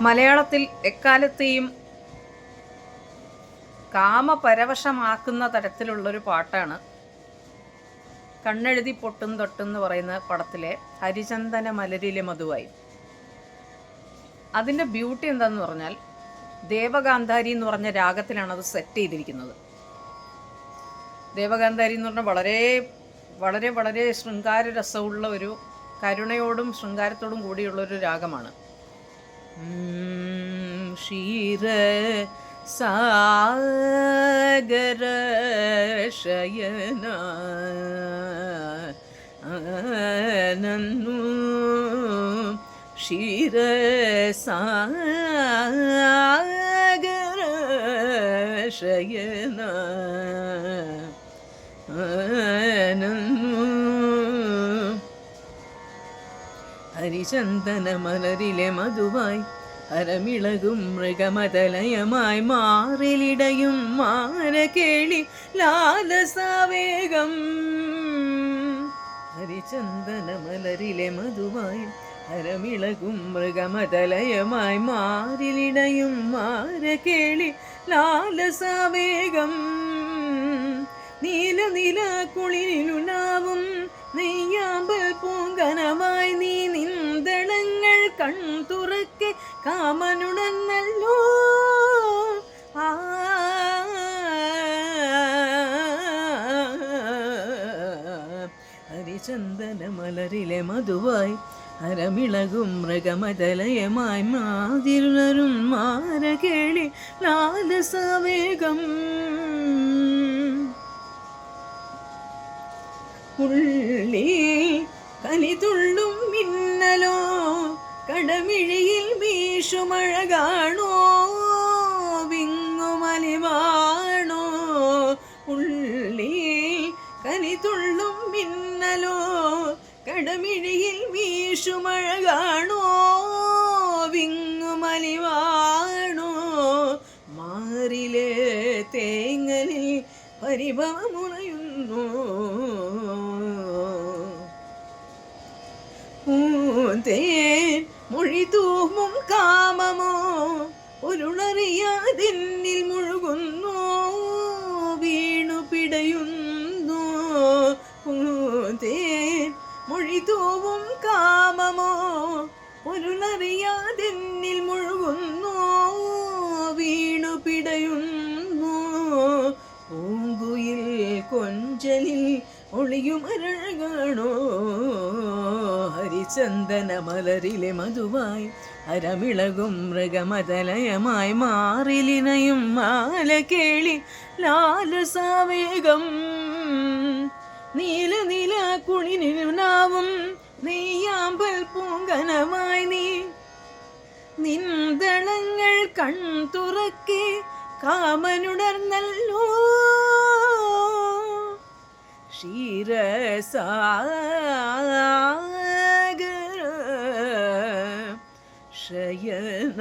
മലയാളത്തിൽ എക്കാലത്തെയും കാമപരവശമാക്കുന്ന തരത്തിലുള്ളൊരു പാട്ടാണ് കണ്ണെഴുതി പൊട്ടും തൊട്ടെന്ന് പറയുന്ന പടത്തിലെ ഹരിചന്ദന മലരിലെ മധുവായി. അതിൻ്റെ ബ്യൂട്ടി എന്താണെന്ന് പറഞ്ഞാൽ ദേവഗാന്ധാരി എന്ന് പറഞ്ഞ രാഗത്തിലാണ് അത് സെറ്റ് ചെയ്തിരിക്കുന്നത്. ദേവഗാന്ധാരി എന്ന് പറഞ്ഞാൽ വളരെ വളരെ വളരെ ശൃംഗാര രസമുള്ള ഒരു കരുണയോടും ശൃംഗാരത്തോടും കൂടിയുള്ളൊരു രാഗമാണ്. ക്ഷീര സാഗര ശയന നന്നു ക്ഷീര സാഗര ശയന ഹരിചന്ദന മലരിലെ മധുവായി ഹരമിളകും മൃഗമതലയമായി മാറിലിടയും മാനകേളി ലാലസാവേഗം. ഹരിചന്ദന മലരിലെ മധുവായി ഹരമിളകും മൃഗമതലയമായി മാറിലിടയും മാനകേളി ലാലസാവേഗം. നീല നില കുളിരിലുലാവും നെയ്യാമ്പൽ പൂങ്കനമായി നീ നിന്തളങ്ങൾ കൺ തുറക്കെ കാമനുടന്നല്ലോ. ഹരിചന്ദന മലരിലെ മധുവായി ഹരമിളകും മൃഗമതലയമായി മാതിരുളരും മാരകേളി ലാലസാവേഗം. ഉള്ളി കലിതുള്ളും മിന്നലോ കടമിഴിയിൽ വീശുമഴകാണോ വിങ്ങുമലിവാണോ. ഉള്ളി കലിതുള്ളും മിന്നലോ കടമിഴിയിൽ വീശുമഴകാണോ വിങ്ങുമലിവാണോ. മാറിലെ തേങ്ങലിൽ പരിഭവമുറയുന്നു തേൻ മൊഴി തൂമും കാമമോ ഒരുളറിയാതിന്നിൽ മുഴുകുന്നു വീണു പിടയുന്നു. തേൻ മൊഴി തൂവും കാമമോ ഒരുളറിയാതിന്നിൽ മുഴുകുന്നു വീണു പിടയുന്നു. പൂങ്കുയിൽ കൊഞ്ചലിൽ ഒളിയുമരഴകാണോ ഹരിചന്ദന മലരിലെ മധുവായി ഹരമിളകും മൃഗമതലയമായി മാറിലിനയും മാലകേളി ലാലസാവേഗം. നീല നീല കുളിരിനാവും നെയ്യാമ്പൽ പൂങ്കനമായി നീ നിന്തളങ്ങൾ കൺ തുറക്കെ കാമനുടർന്നല്ലോ. ക്ഷീരസാഗര ശയന